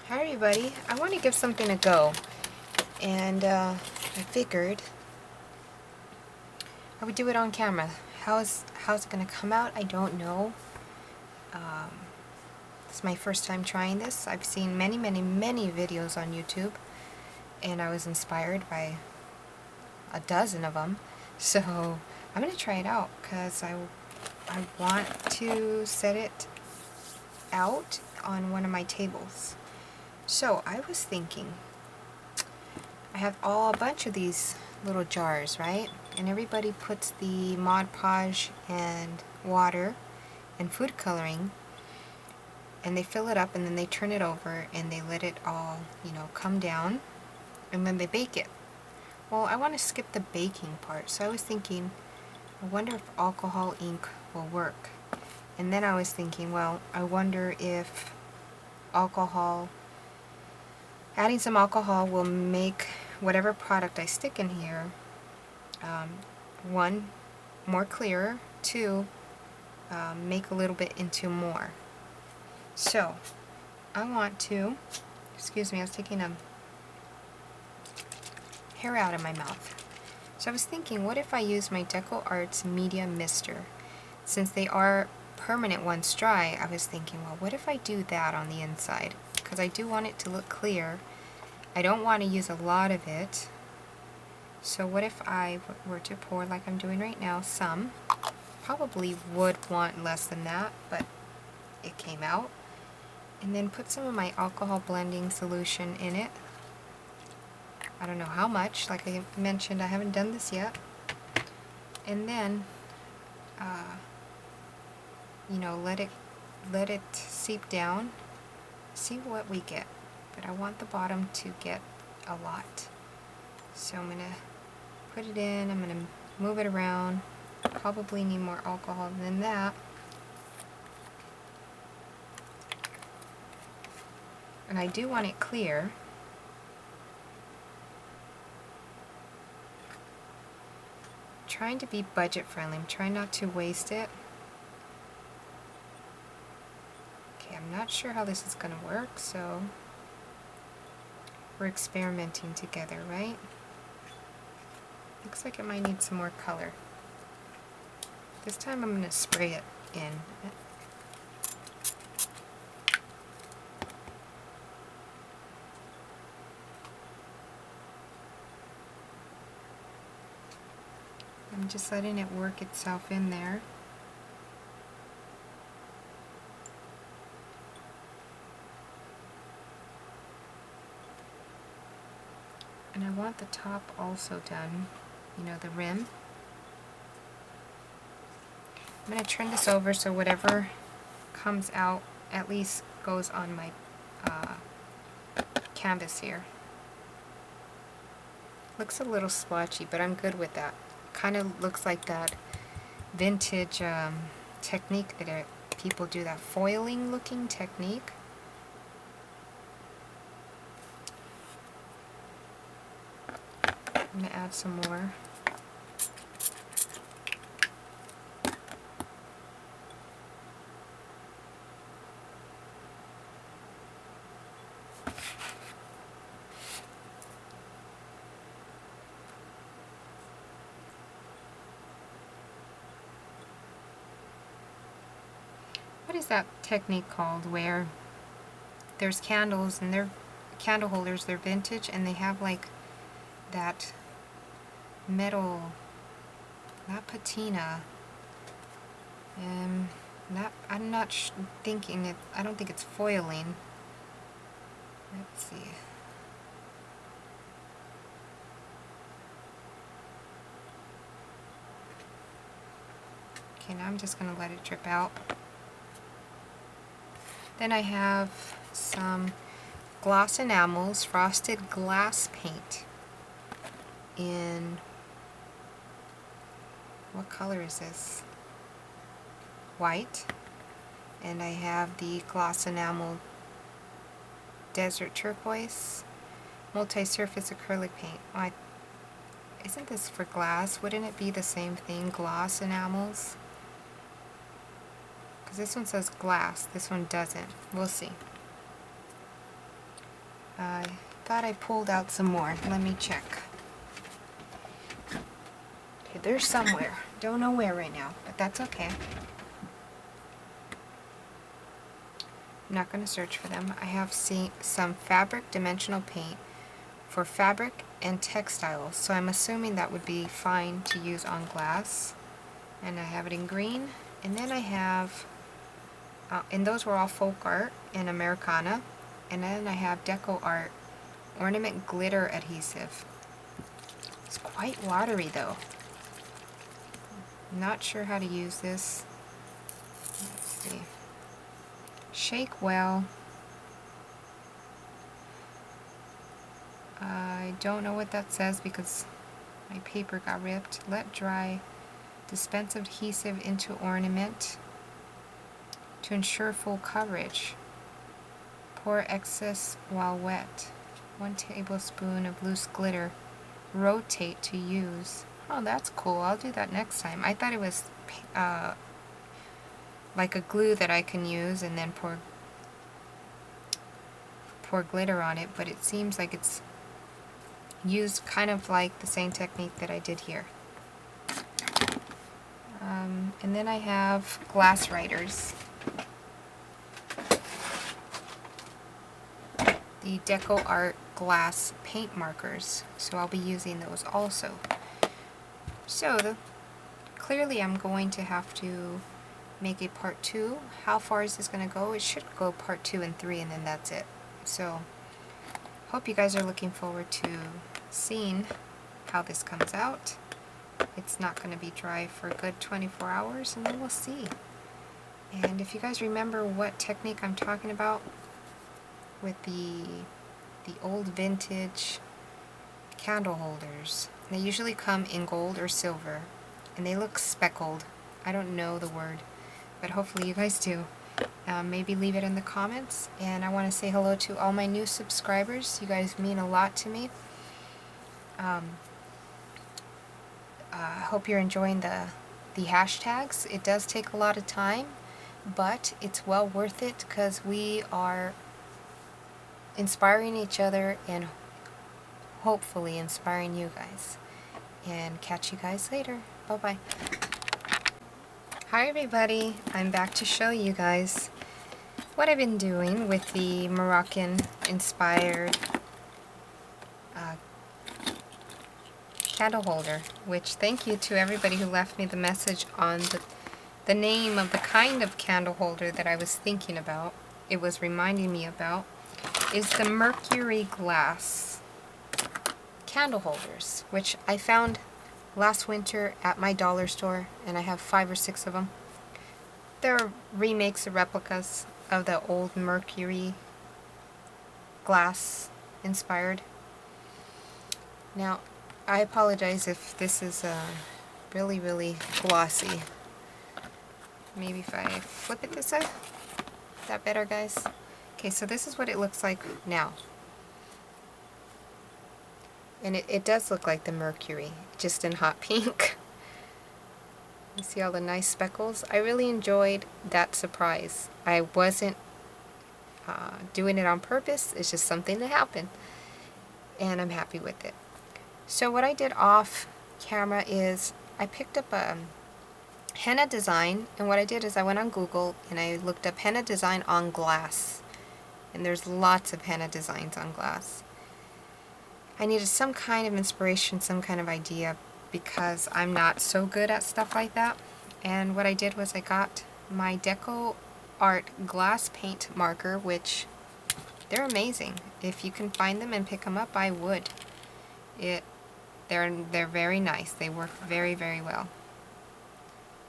Hi everybody, I want to give something a go, and I figured I would do it on camera. How's it going to come out? I don't know. It's my first time trying this. I've seen many videos on YouTube, and I was inspired by a dozen of them. So I'm going to try it out because I want to set it out on one of my tables. So I was thinking, I have a bunch of these little jars, right? And everybody puts the Mod Podge and water and food coloring, and they fill it up, and then they turn it over and they let it all, come down, and then they bake it. Well, I want to skip the baking part, so I was thinking, I wonder if alcohol ink will work. And then I was thinking, well, I wonder if adding some alcohol will make whatever product I stick in here, one, more clearer, two, make a little bit into more. So I want to, excuse me, I was taking a hair out of my mouth. So I was thinking, what if I use my Deco Arts Media Mister? Since they are permanent once dry, I was thinking, well, what if I do that on the inside? Because I do want it to look clear. I don't want to use a lot of it. So what if I were to pour, like I'm doing right now, some? Probably would want less than that, but it came out. And then put some of my alcohol blending solution in it. I don't know how much, like I mentioned, I haven't done this yet. And then, let it seep down. See what we get. But I want the bottom to get a lot. So I'm gonna put it in. I'm gonna move it around. Probably need more alcohol than that. And I do want it clear. Trying to be budget friendly. I'm trying not to waste it. Okay, I'm not sure how this is going to work, so we're experimenting together, right? Looks like it might need some more color. This time I'm going to spray it in. I'm just letting it work itself in there. And I want the top also done, the rim. I'm going to turn this over so whatever comes out at least goes on my canvas here. Looks a little splotchy, but I'm good with that. Kind of looks like that vintage technique that people do, that foiling looking technique. I'm going to add some more. What is that technique called where there's candles and they're candle holders, they're vintage, and they have like that metal, not patina, I'm not thinking it, I don't think it's foiling. Let's see. Okay, now I'm just going to let it drip out. Then I have some gloss enamels, frosted glass paint in, what color is this? White. And I have the gloss enamel desert turquoise multi-surface acrylic paint. Isn't this for glass? Wouldn't it be the same thing, gloss enamels? Because this one says glass, this one doesn't. We'll see. I thought I pulled out some more. Let me check. Okay, there's somewhere. Don't know where right now, but that's okay. I'm not going to search for them. I have seen some fabric dimensional paint for fabric and textiles, so I'm assuming that would be fine to use on glass. And I have it in green. And then I have, and those were all folk art and Americana. And then I have deco art ornament glitter adhesive. It's quite watery though. Not sure how to use this. Let's see. Shake well. I don't know what that says because my paper got ripped. Let dry. Dispense adhesive into ornament to ensure full coverage. Pour excess while wet. 1 tablespoon of loose glitter. Rotate to use. Oh, that's cool. I'll do that next time. I thought it was like a glue that I can use and then pour glitter on it, but it seems like it's used kind of like the same technique that I did here. And then I have glass writers. The Deco Art glass paint markers, so I'll be using those also. So clearly I'm going to have to make a part 2. How far is this going to go? It should go part 2 and 3 and then that's it. So hope you guys are looking forward to seeing how this comes out. It's not going to be dry for a good 24 hours and then we'll see. And if you guys remember what technique I'm talking about with the old vintage candle holders, they usually come in gold or silver and they look speckled. I don't know the word, but hopefully you guys do. Maybe leave it in the comments. And I want to say hello to all my new subscribers. You guys mean a lot to me. I hope you're enjoying the hashtags. It does take a lot of time, but it's well worth it because we are inspiring each other and hopefully inspiring you guys. And catch you guys later. Bye-bye. Hi everybody, I'm back to show you guys what I've been doing with the Moroccan inspired candle holder, which thank you to everybody who left me the message on the name of the kind of candle holder that I was thinking about. It was reminding me about is the mercury glass candle holders, which I found last winter at my dollar store, and I have 5 or 6 of them. They're remakes or replicas of the old mercury glass inspired. Now, I apologize if this is really, really glossy. Maybe if I flip it this way? Is that better, guys? Okay, so this is what it looks like now. And it does look like the mercury, just in hot pink. You see all the nice speckles? I really enjoyed that surprise. I wasn't doing it on purpose. It's just something that happened. And I'm happy with it. So what I did off camera is I picked up a henna design, and what I did is I went on Google and I looked up henna design on glass. And there's lots of henna designs on glass. I needed some kind of inspiration, some kind of idea, because I'm not so good at stuff like that. And what I did was I got my Deco Art glass paint marker, which they're amazing. If you can find them and pick them up, I would. They're very nice. They work very, very well.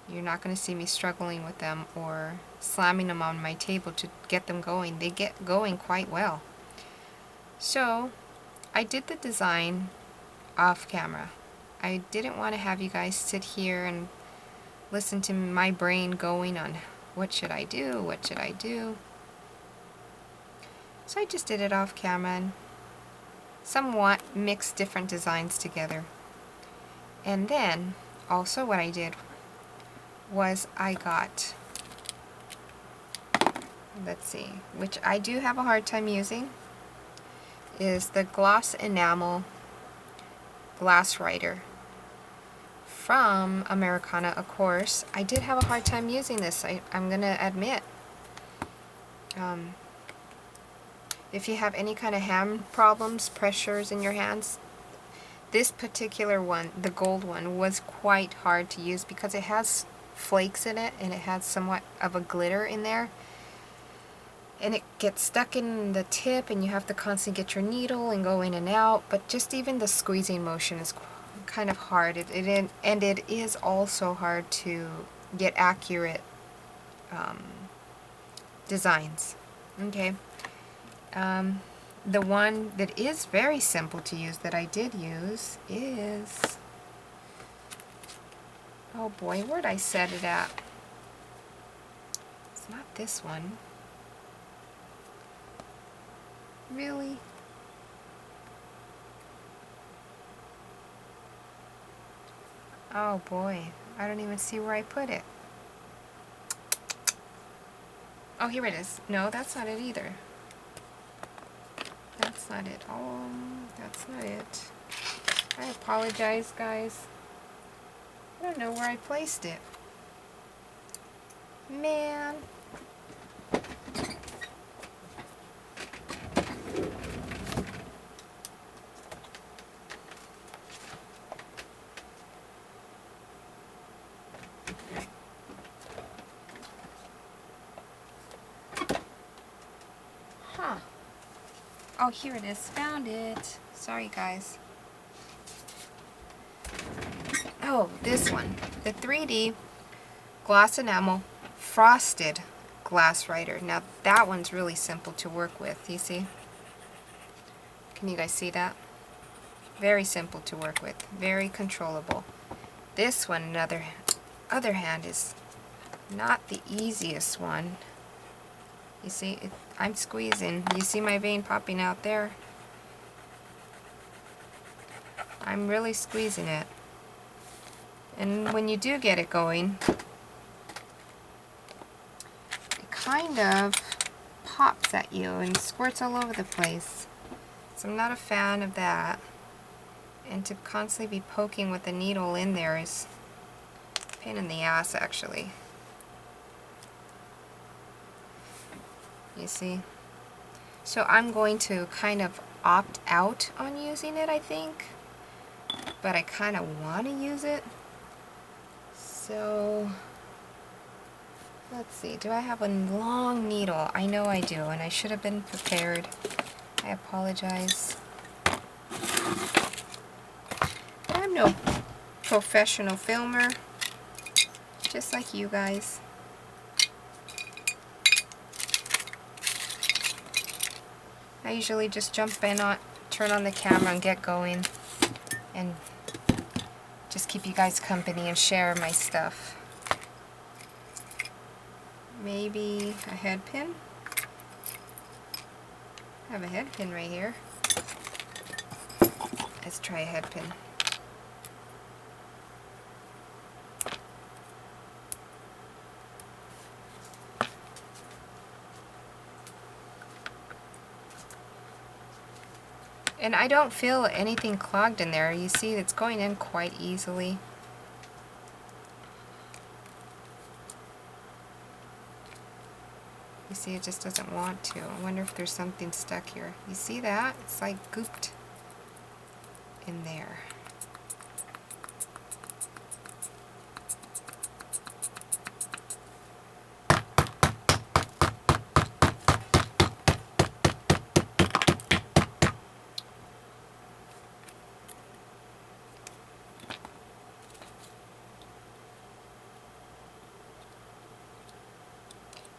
You're not going to see me struggling with them or slamming them on my table to get them going. They get going quite well. So I did the design off camera. I didn't want to have you guys sit here and listen to my brain going on what should I do, what should I do. So I just did it off camera and somewhat mixed different designs together. And then also what I did was I got, let's see, which I do have a hard time using, is the Gloss Enamel Glass Writer from Americana, of course. I did have a hard time using this, I'm gonna admit. If you have any kind of hand problems, pressures in your hands, this particular one, the gold one, was quite hard to use because it has flakes in it and it has somewhat of a glitter in there. And it gets stuck in the tip and you have to constantly get your needle and go in and out. But just even the squeezing motion is kind of hard. And it is also hard to get accurate designs. Okay. The one that is very simple to use that I did use is, oh boy, where'd I set it at? It's not this one. Really? Oh boy, I don't even see where I put it. Oh, here it is. No, that's not it either. That's not it. Oh, that's not it. I apologize, guys. I don't know where I placed it. Man. Huh. Oh, here it is. Found it. Sorry, guys. Oh, this one. The 3D Gloss Enamel Frosted Glass Writer. Now, that one's really simple to work with. You see? Can you guys see that? Very simple to work with. Very controllable. This one, other hand, is not the easiest one. You see, I'm squeezing. You see my vein popping out there? I'm really squeezing it. And when you do get it going, it kind of pops at you and squirts all over the place. So I'm not a fan of that. And to constantly be poking with the needle in there is a pain in the ass, actually. You see? So I'm going to kind of opt out on using it, I think. But I kind of want to use it. So, let's see. Do I have a long needle? I know I do, and I should have been prepared. I apologize. I'm no professional filmer, just like you guys. I usually just jump in on, turn on the camera and get going, and just keep you guys company and share my stuff. Maybe a head pin? I have a head pin right here. Let's try a head pin. And I don't feel anything clogged in there. You see, it's going in quite easily. You see, it just doesn't want to. I wonder if there's something stuck here. You see that? It's like gooped in there.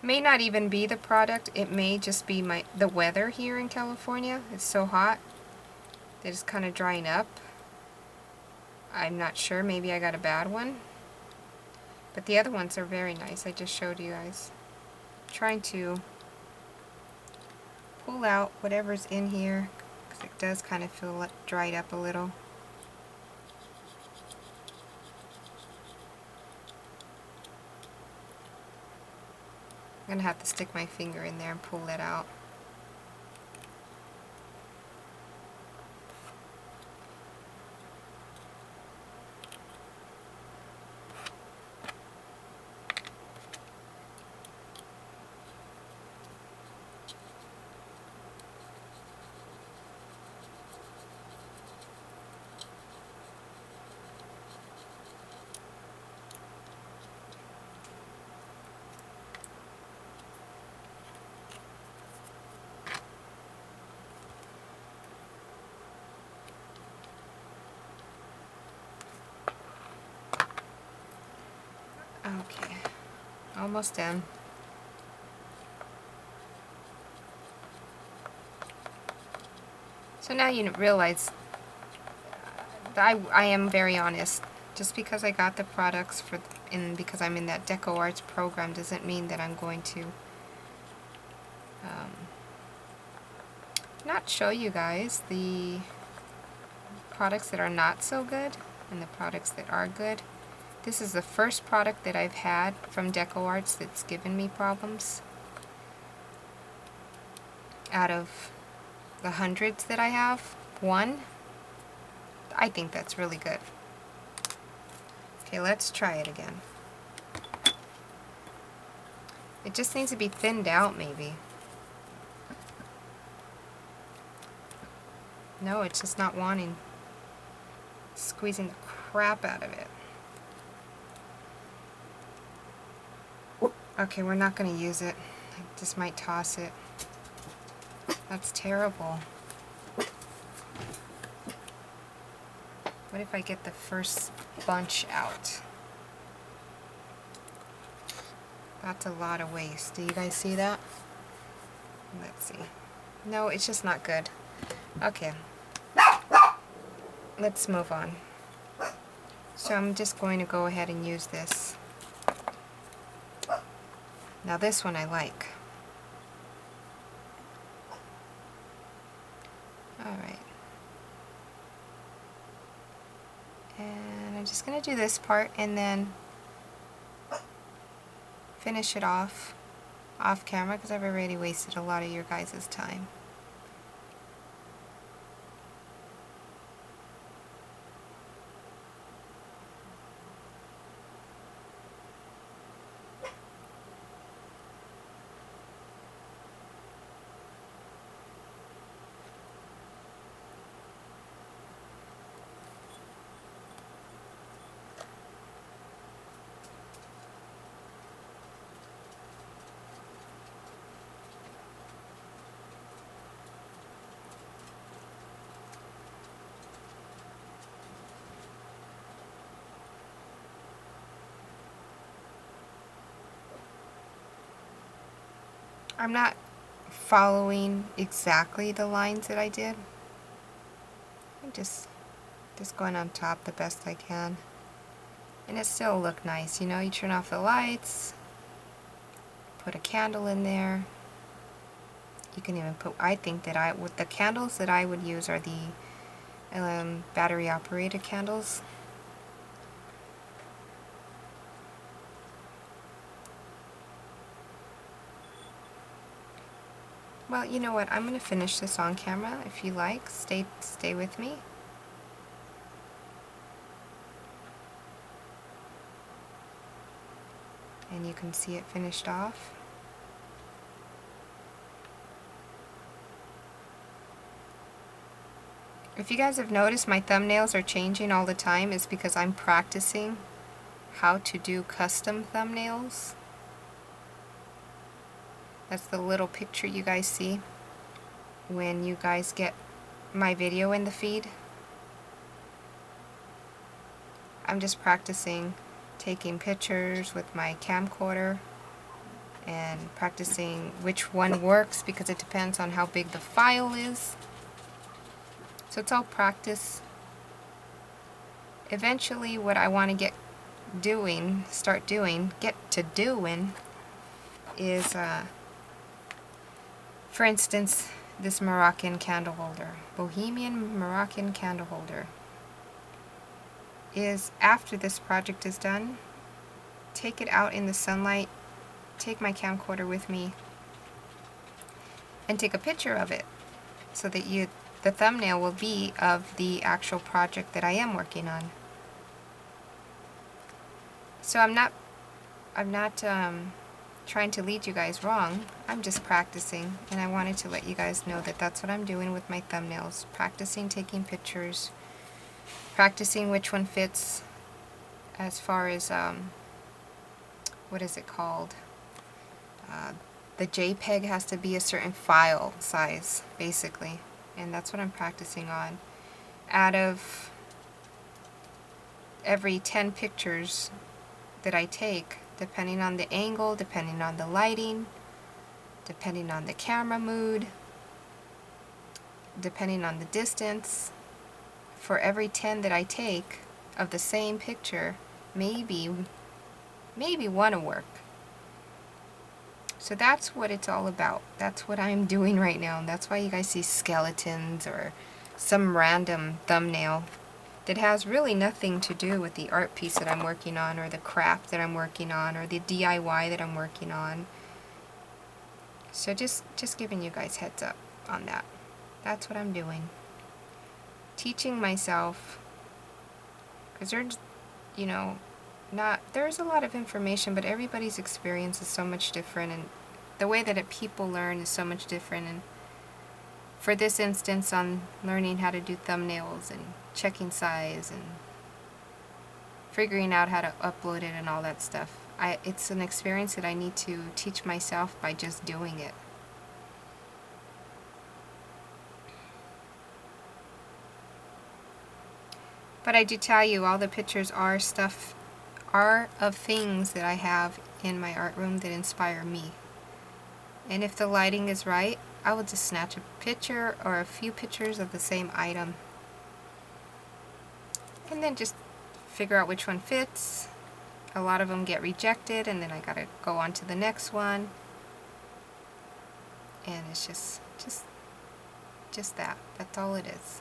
May not even be the product. It may just be the weather here in California. It's so hot that it's kind of drying up. I'm not sure. Maybe I got a bad one. But the other ones are very nice. I just showed you guys. I'm trying to pull out whatever's in here because it does kind of feel dried up a little. I'm going to have to stick my finger in there and pull that out. Okay, almost done. So now you realize I am very honest. Just because I got the products because I'm in that Deco Arts program doesn't mean that I'm going to not show you guys the products that are not so good and the products that are good. This is the first product that I've had from Deco Arts that's given me problems. Out of the hundreds that I have, one, I think that's really good. Okay, let's try it again. It just needs to be thinned out, maybe. No, it's just not wanting. Squeezing the crap out of it. Okay, we're not going to use it. I just might toss it. That's terrible. What if I get the first bunch out? That's a lot of waste. Do you guys see that? Let's see. No, it's just not good. Okay. Let's move on. So I'm just going to go ahead and use this. Now this one I like. Alright. And I'm just going to do this part and then finish it off camera because I've already wasted a lot of your guys' time. I'm not following exactly the lines that I did. I'm just going on top the best I can. And it still look nice, you know, you turn off the lights, put a candle in there. You can even put, I think that the candles that I would use are the battery operated candles. Well, you know what? I'm going to finish this on camera. If you like, stay with me. And you can see it finished off. If you guys have noticed my thumbnails are changing all the time, it's because I'm practicing how to do custom thumbnails. That's the little picture you guys see when you guys get my video in the feed. I'm just practicing taking pictures with my camcorder and practicing which one works because it depends on how big the file is. So it's all practice. Eventually what I want to get to doing is for instance, this Moroccan candle holder, Bohemian Moroccan candle holder, is after this project is done, take it out in the sunlight, take my camcorder with me, and take a picture of it so that the thumbnail will be of the actual project that I am working on. So I'm not trying to lead you guys wrong. I'm just practicing, and I wanted to let you guys know that that's what I'm doing with my thumbnails. Practicing taking pictures, practicing which one fits as far as, what is it called? The JPEG has to be a certain file size, basically, and that's what I'm practicing on. Out of every 10 pictures that I take, depending on the angle, depending on the lighting, depending on the camera mood, depending on the distance. For every 10 that I take of the same picture, maybe one will work. So that's what it's all about. That's what I'm doing right now. And that's why you guys see skeletons or some random thumbnail that has really nothing to do with the art piece that I'm working on, or the craft that I'm working on, or the DIY that I'm working on. So just giving you guys heads up on that. That's what I'm doing. Teaching myself, because there's, you know, there's a lot of information, but everybody's experience is so much different, and the way that people learn is so much different. And for this instance, on learning how to do thumbnails and checking size and figuring out how to upload it and all that stuff, it's an experience that I need to teach myself by just doing it. But I do tell you, all the pictures are of things that I have in my art room that inspire me. And if the lighting is right, I will just snatch a picture or a few pictures of the same item. And then just figure out which one fits. A lot of them get rejected, and then I gotta go on to the next one. And it's just that. That's all it is.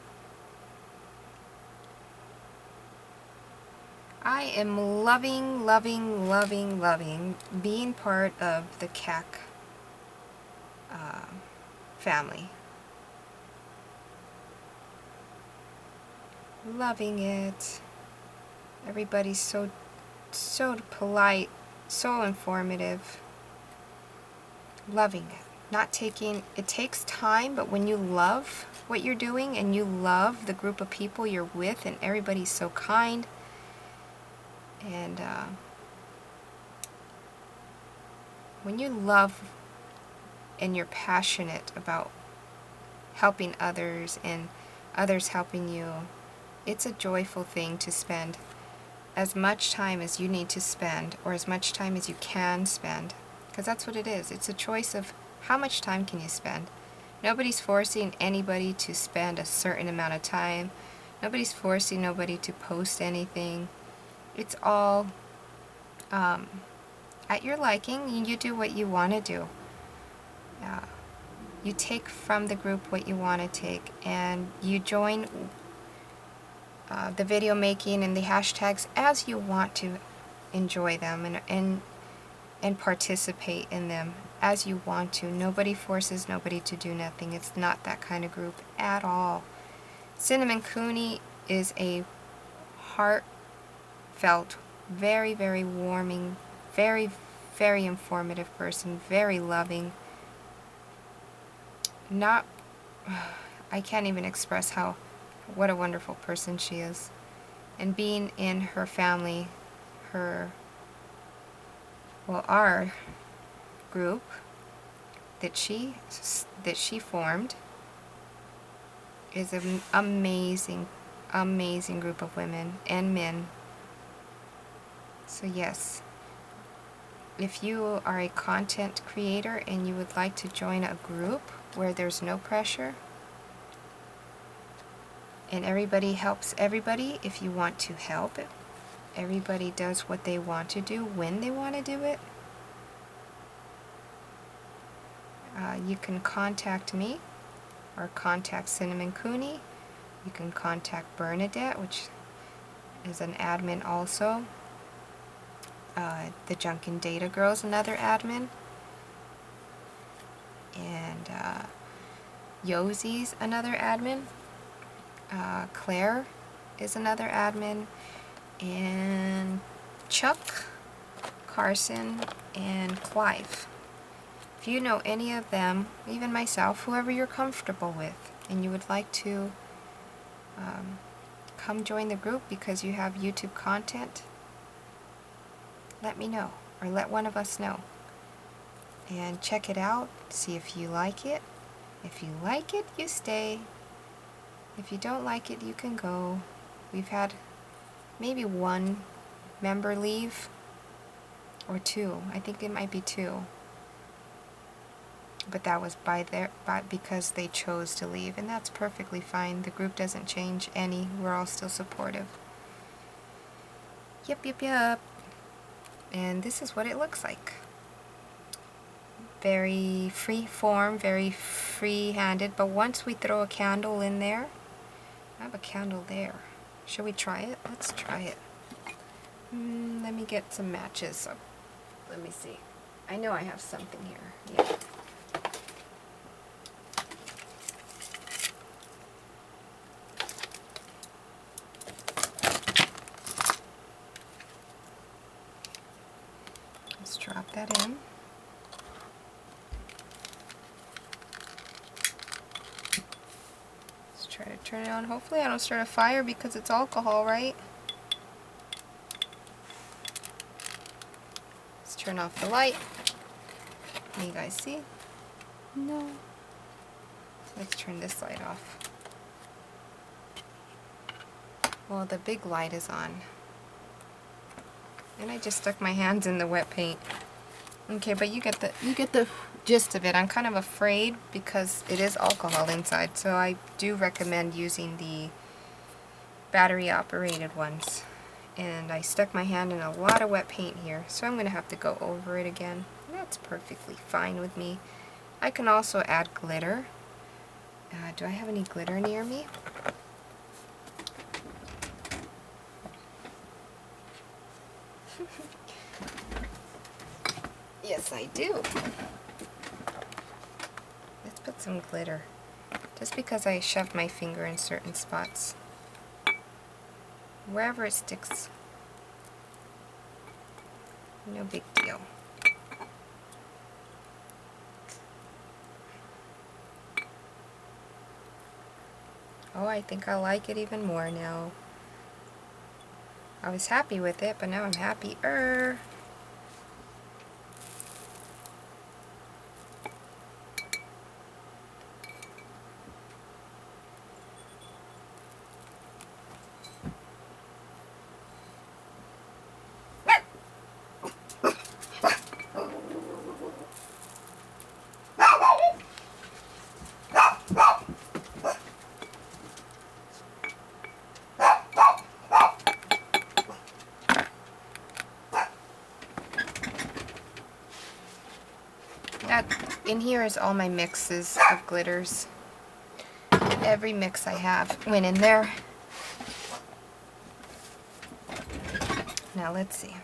I am loving being part of the CAC family. Loving it. Everybody's so polite, so informative. Loving it. It takes time, but when you love what you're doing and you love the group of people you're with, and everybody's so kind, and when you love and you're passionate about helping others and others helping you, it's a joyful thing to spend as much time as you need to spend, or as much time as you can spend, because that's what it is. It's a choice of how much time can you spend. Nobody's forcing anybody to spend a certain amount of time. Nobody's forcing nobody to post anything. It's all at your liking. You do what you want to do. You take from the group what you want to take, and you join the video making and the hashtags as you want to enjoy them and participate in them as you want to. Nobody forces nobody to do nothing. It's not that kind of group at all. Cinnamon Cooney is a heartfelt, very, very warming, very, very informative person, very loving. I can't even express what a wonderful person she is. And being in her family, our group that she formed is an amazing group of women and men. So yes, if you are a content creator and you would like to join a group where there's no pressure and everybody helps everybody, if you want to help it, everybody does what they want to do when they want to do it, you can contact me or contact Cinnamon Cooney. You can contact Bernadette, which is an admin also. The Junkin' Data Girl's another admin. And Yosie's another admin. Claire is another admin. And Chuck, Carson, and Clive. If you know any of them, even myself, whoever you're comfortable with, and you would like to come join the group because you have YouTube content, let me know, or let one of us know. And check it out, see if you like it. If you like it, you stay. If you don't like it, you can go. We've had maybe one member leave, or 2. I think it might be 2. But that was because they chose to leave, and that's perfectly fine. The group doesn't change any. We're all still supportive. Yep. And this is what it looks like. Very free form, very free-handed, but once we throw a candle in there, I have a candle there. Should we try it? Let's try it. Let me get some matches. So, let me see. I know I have something here. Yeah. Let's drop that in. Let's try to turn it on. Hopefully I don't start a fire because it's alcohol, right? Let's turn off the light. Can you guys see? No. Let's turn this light off. Well, the big light is on. And I just stuck my hands in the wet paint. Okay, but you get the gist of it. I'm kind of afraid because it is alcohol inside, so I do recommend using the battery operated ones. And I stuck my hand in a lot of wet paint here, so I'm going to have to go over it again. That's perfectly fine with me. I can also add glitter. Do I have any glitter near me? Yes, I do. Let's put some glitter. Just because I shoved my finger in certain spots. Wherever it sticks. No big deal. Oh, I think I like it even more now. I was happy with it, but now I'm happier. In here is all my mixes of glitters. Every mix I have went in there. Now let's see.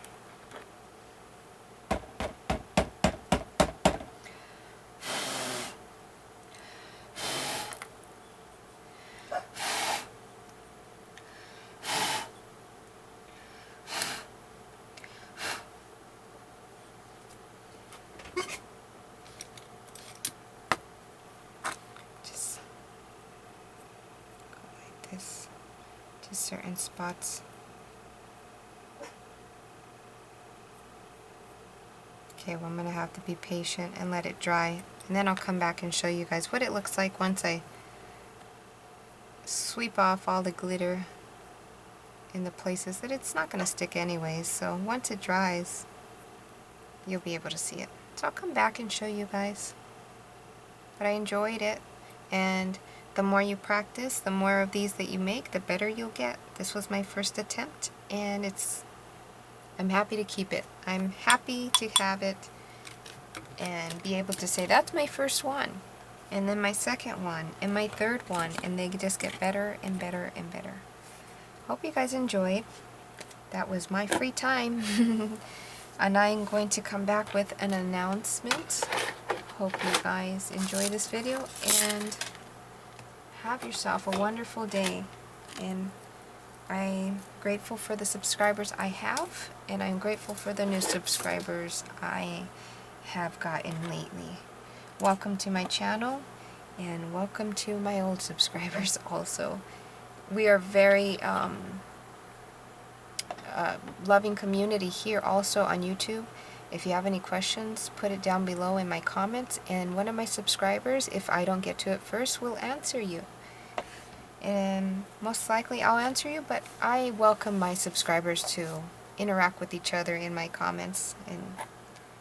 To certain spots. Okay, well, I'm going to have to be patient and let it dry, and then I'll come back and show you guys what it looks like once I sweep off all the glitter in the places that it's not going to stick anyways. So once it dries, you'll be able to see it. So I'll come back and show you guys. But I enjoyed it, and the more you practice, the more of these that you make, the better you'll get. This was my first attempt, and I'm happy to keep it. I'm happy to have it and be able to say, that's my first one, and then my second one, and my third one, and they just get better and better and better. Hope you guys enjoyed. That was my free time. And I'm going to come back with an announcement. Hope you guys enjoy this video, and have yourself a wonderful day. And I'm grateful for the subscribers I have, and I'm grateful for the new subscribers I have gotten lately. Welcome to my channel, and welcome to my old subscribers also. We are very loving community here also on YouTube. If you have any questions, put it down below in my comments, and one of my subscribers, if I don't get to it first, will answer you. And most likely I'll answer you, but I welcome my subscribers to interact with each other in my comments and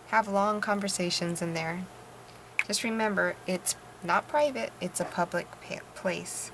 have long conversations in there. Just remember, it's not private, it's a public place.